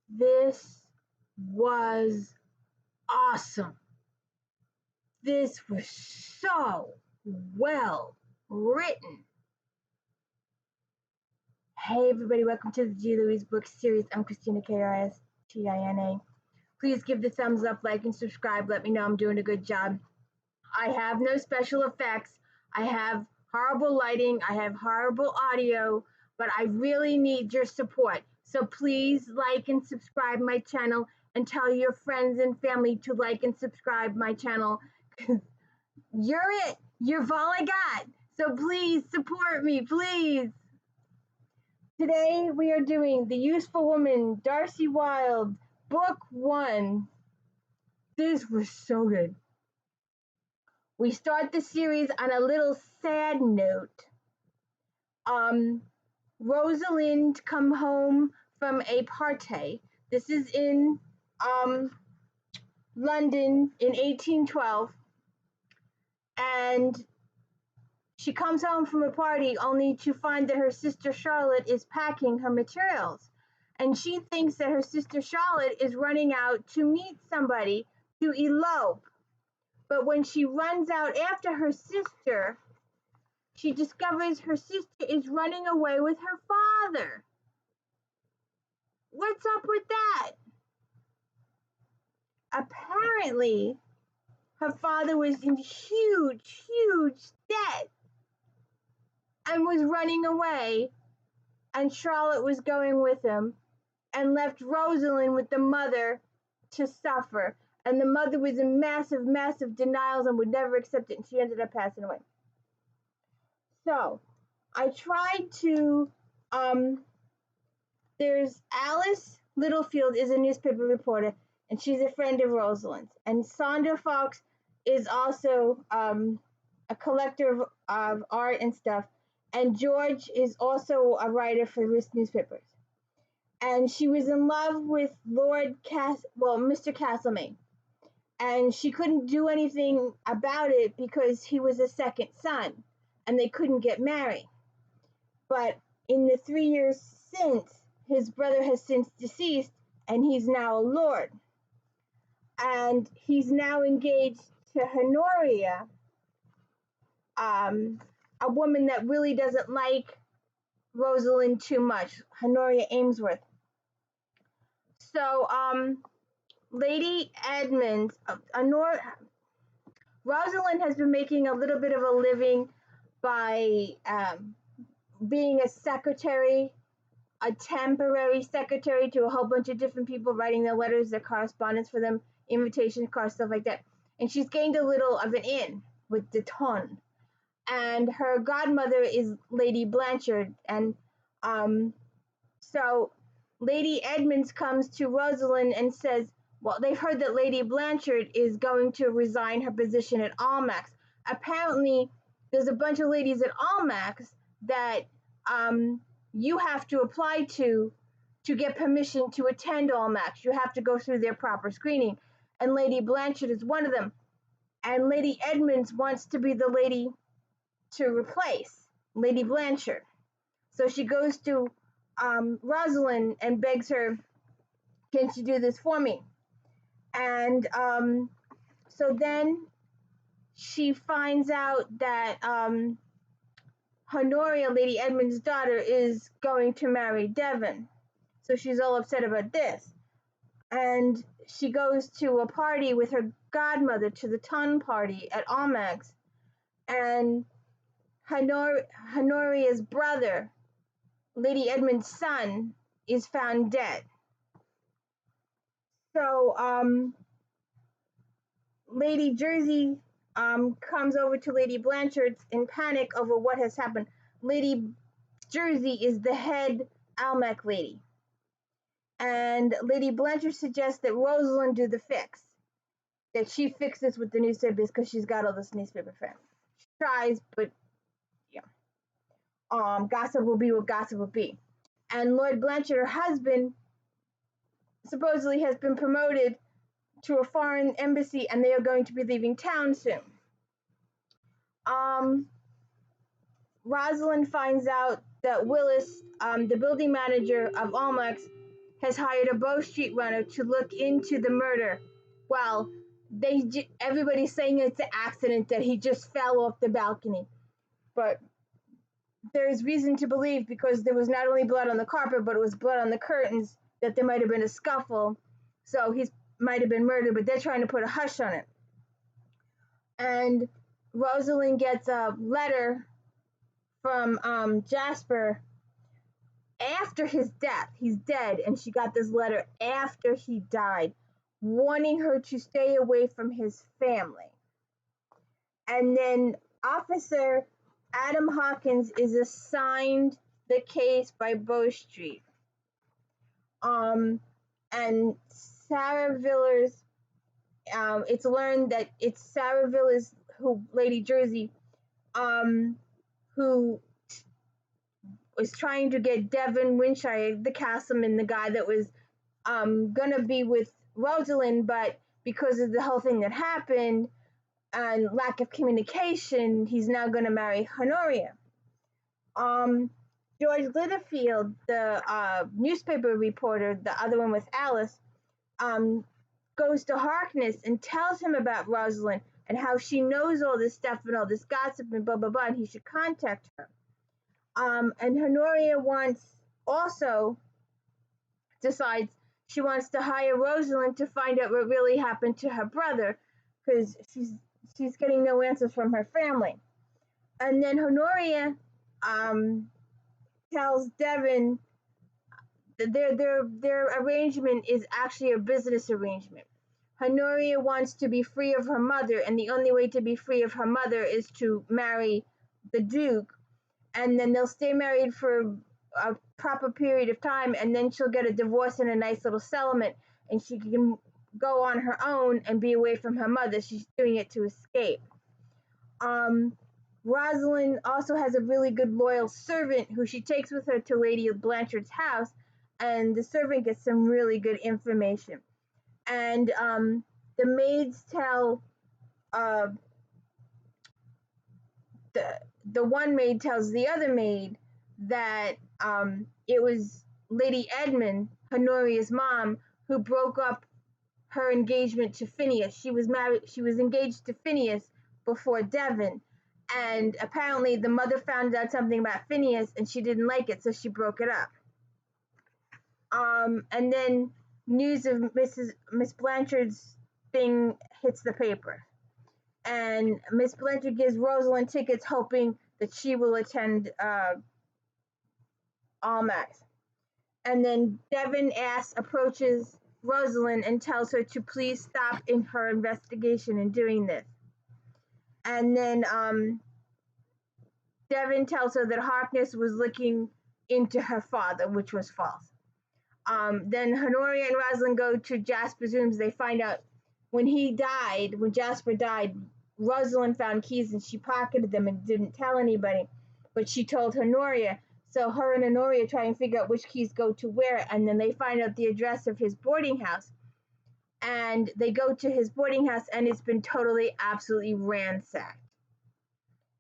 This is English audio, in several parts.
This was awesome. This was so well written. Hey everybody, welcome to the G. Louise book series. I'm Kristina, Kristina. Please give the thumbs up, like, and subscribe. Let me know I'm doing a good job. I have no special effects. I have horrible lighting. I have horrible audio, but I really need your support. So please like and subscribe my channel and tell your friends and family to like and subscribe my channel. You're it. You're all I got. So please support me, please. Today we are doing The Useful Woman, Darcie Wilde, Book 1. This was so good. We start the series on a little sad note. Rosalind come home from a party. This is in London in 1812. And she comes home from a party only to find that her sister Charlotte is packing her materials. And she thinks that her sister Charlotte is running out to meet somebody to elope. But when she runs out after her sister, she discovers her sister is running away with her father. What's up with that? Apparently, her father was in huge, huge debt and was running away, and Charlotte was going with him and left Rosalind with the mother to suffer. And the mother was in massive, massive denials and would never accept it, and she ended up passing away. So, I tried to, there's Alice Littlefield is a newspaper reporter, and she's a friend of Rosalind's. And Sandra Fox is also a collector of art and stuff. And George is also a writer for newspapers. And she was in love with Mr. Castlemaine. And she couldn't do anything about it because he was a second son, and they couldn't get married. But in the 3 years since, his brother has since deceased, and he's now a lord. And he's now engaged to Honoria, a woman that really doesn't like Rosalind too much, Honoria Ainsworth. So, Lady Edmonds, Rosalind has been making a little bit of a living by being a secretary, a temporary secretary to a whole bunch of different people, writing their letters, their correspondence for them, invitation cards, stuff like that. And she's gained a little of an in with the Thorne. And her godmother is Lady Blanchard. And so Lady Edmonds comes to Rosalind and says, well, they've heard that Lady Blanchard is going to resign her position at Almack's. Apparently, there's a bunch of ladies at Almack's that you have to apply to get permission to attend Almack's. You have to go through their proper screening. And Lady Blanchard is one of them. And Lady Edmonds wants to be the lady to replace Lady Blanchard. So she goes to Rosalind and begs her, can she do this for me? And so then she finds out that Honoria, Lady Edmonds' daughter, is going to marry Devon. So she's all upset about this. And she goes to a party with her godmother, to the Thorne party at Almack's. And Honoria's brother, Lady Edmonds' son, is found dead. So Lady Jersey comes over to Lady Blanchard's in panic over what has happened. Lady Jersey is the head Almack lady. And Lady Blanchard suggests that Rosalind do the fix. That she fixes with the newspapers because she's got all this newspaper friends. She tries, but yeah. Gossip will be what gossip will be. And Lord Blanchard, her husband, supposedly has been promoted to a foreign embassy, and they are going to be leaving town soon. Rosalind finds out that Willis, the building manager of Almax, has hired a Bow Street runner to look into the murder. Well, everybody's saying it's an accident, that he just fell off the balcony. But there's reason to believe, because there was not only blood on the carpet, but it was blood on the curtains, that there might have been a scuffle. So he might have been murdered, but they're trying to put a hush on it. And Rosalind gets a letter from Jasper after his death. He's dead, and she got this letter after he died, warning her to stay away from his family. And then Officer Adam Hawkins is assigned the case by Bow Street. And Sarah Villiers, it's learned that it's Sarah Villiers, Lady Jersey, who was trying to get Devin Winshire, the castleman, the guy that was gonna be with Rosalind, but because of the whole thing that happened and lack of communication, he's now gonna marry Honoria. George Littlefield, the newspaper reporter, the other one with Alice, goes to Harkness and tells him about Rosalind and how she knows all this stuff and all this gossip and blah blah blah, and he should contact her. And Honoria decides she wants to hire Rosalind to find out what really happened to her brother, because she's getting no answers from her family. And then Honoria tells Devin that their arrangement is actually a business arrangement. Honoria wants to be free of her mother, and the only way to be free of her mother is to marry the Duke, and then they'll stay married for a proper period of time, and then she'll get a divorce and a nice little settlement, and she can go on her own and be away from her mother. She's doing it to escape. Rosalind also has a really good loyal servant who she takes with her to Lady Blanchard's house, and the servant gets some really good information. And the maids tell the one maid tells the other maid that it was Lady Edmund, Honoria's mom, who broke up her engagement to Phineas. She was engaged to Phineas before Devon, and apparently the mother found out something about Phineas and she didn't like it, so she broke it up. And then news of Miss Blanchard's thing hits the paper, and Miss Blanchard gives Rosalind tickets, hoping that she will attend Almax. And then Devon approaches Rosalind and tells her to please stop in her investigation in doing this. And then Devon tells her that Harkness was looking into her father, which was false. Then Honoria and Rosalind go to Jasper's rooms. They find out when Jasper died, Rosalind found keys and she pocketed them and didn't tell anybody, but she told Honoria. So her and Honoria try and figure out which keys go to where, and then they find out the address of his boarding house. And they go to his boarding house, and it's been totally, absolutely ransacked.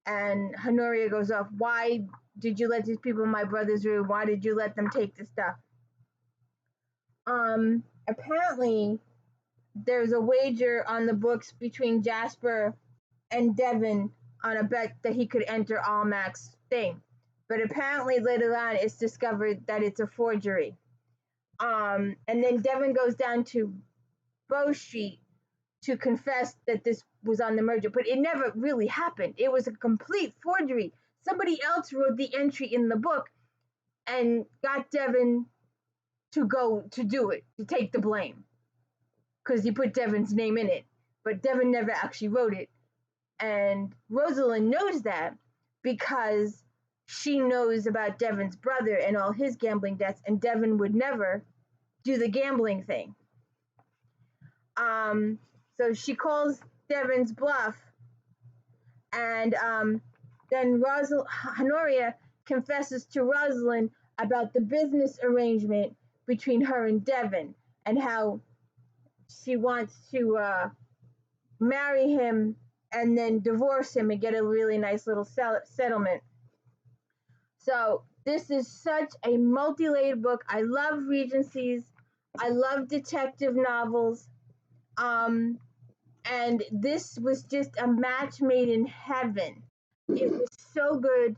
And Honoria goes off, "Why did you let these people in my brother's room? Why did you let them take the stuff?" Apparently, there's a wager on the books between Jasper and Devon on a bet that he could enter Almac's thing. But apparently later on it's discovered that it's a forgery. And then Devon goes down to Bow Street to confess that this was on the merger, but it never really happened. It was a complete forgery. Somebody else wrote the entry in the book and got Devon to go to do it, to take the blame, because he put Devon's name in it, but Devon never actually wrote it. And Rosalind knows that because she knows about Devon's brother and all his gambling debts, and Devon would never do the gambling thing. So she calls Devon's bluff, and then Honoria confesses to Rosalind about the business arrangement between her and Devon, and how she wants to marry him and then divorce him and get a really nice little settlement. So this is such a multi-layered book. I love Regencies. I love detective novels. Um, and this was just a match made in heaven. It was so good,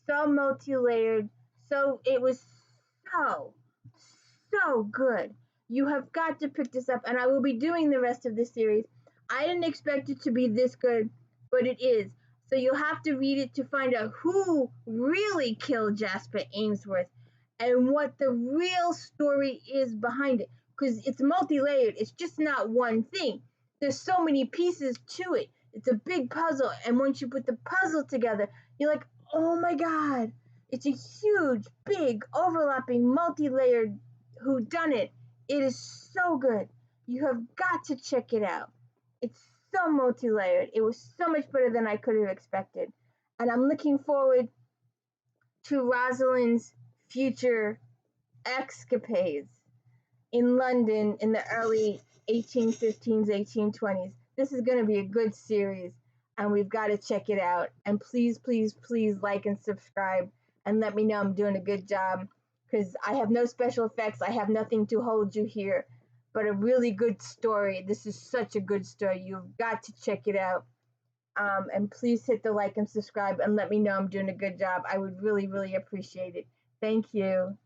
so multi-layered, so it was so so good. You have got to pick this up, and I will be doing the rest of the series. I didn't expect it to be this good, but it is. So you'll have to read it to find out who really killed Jasper Ainsworth and what the real story is behind it. Because it's multi layered, it's just not one thing. There's so many pieces to it. It's a big puzzle, and once you put the puzzle together, you're like, oh my god, it's a huge, big, overlapping, multi layered whodunit. It is so good. You have got to check it out. It's so multi layered. It was so much better than I could have expected. And I'm looking forward to Rosalind's future escapades in London in the early 1815s, 1820s. This is going to be a good series, and we've got to check it out. And please, please, please like and subscribe and let me know I'm doing a good job, because I have no special effects. I have nothing to hold you here, but a really good story. This is such a good story. You've got to check it out. And please hit the like and subscribe and let me know I'm doing a good job. I would really, really appreciate it. Thank you.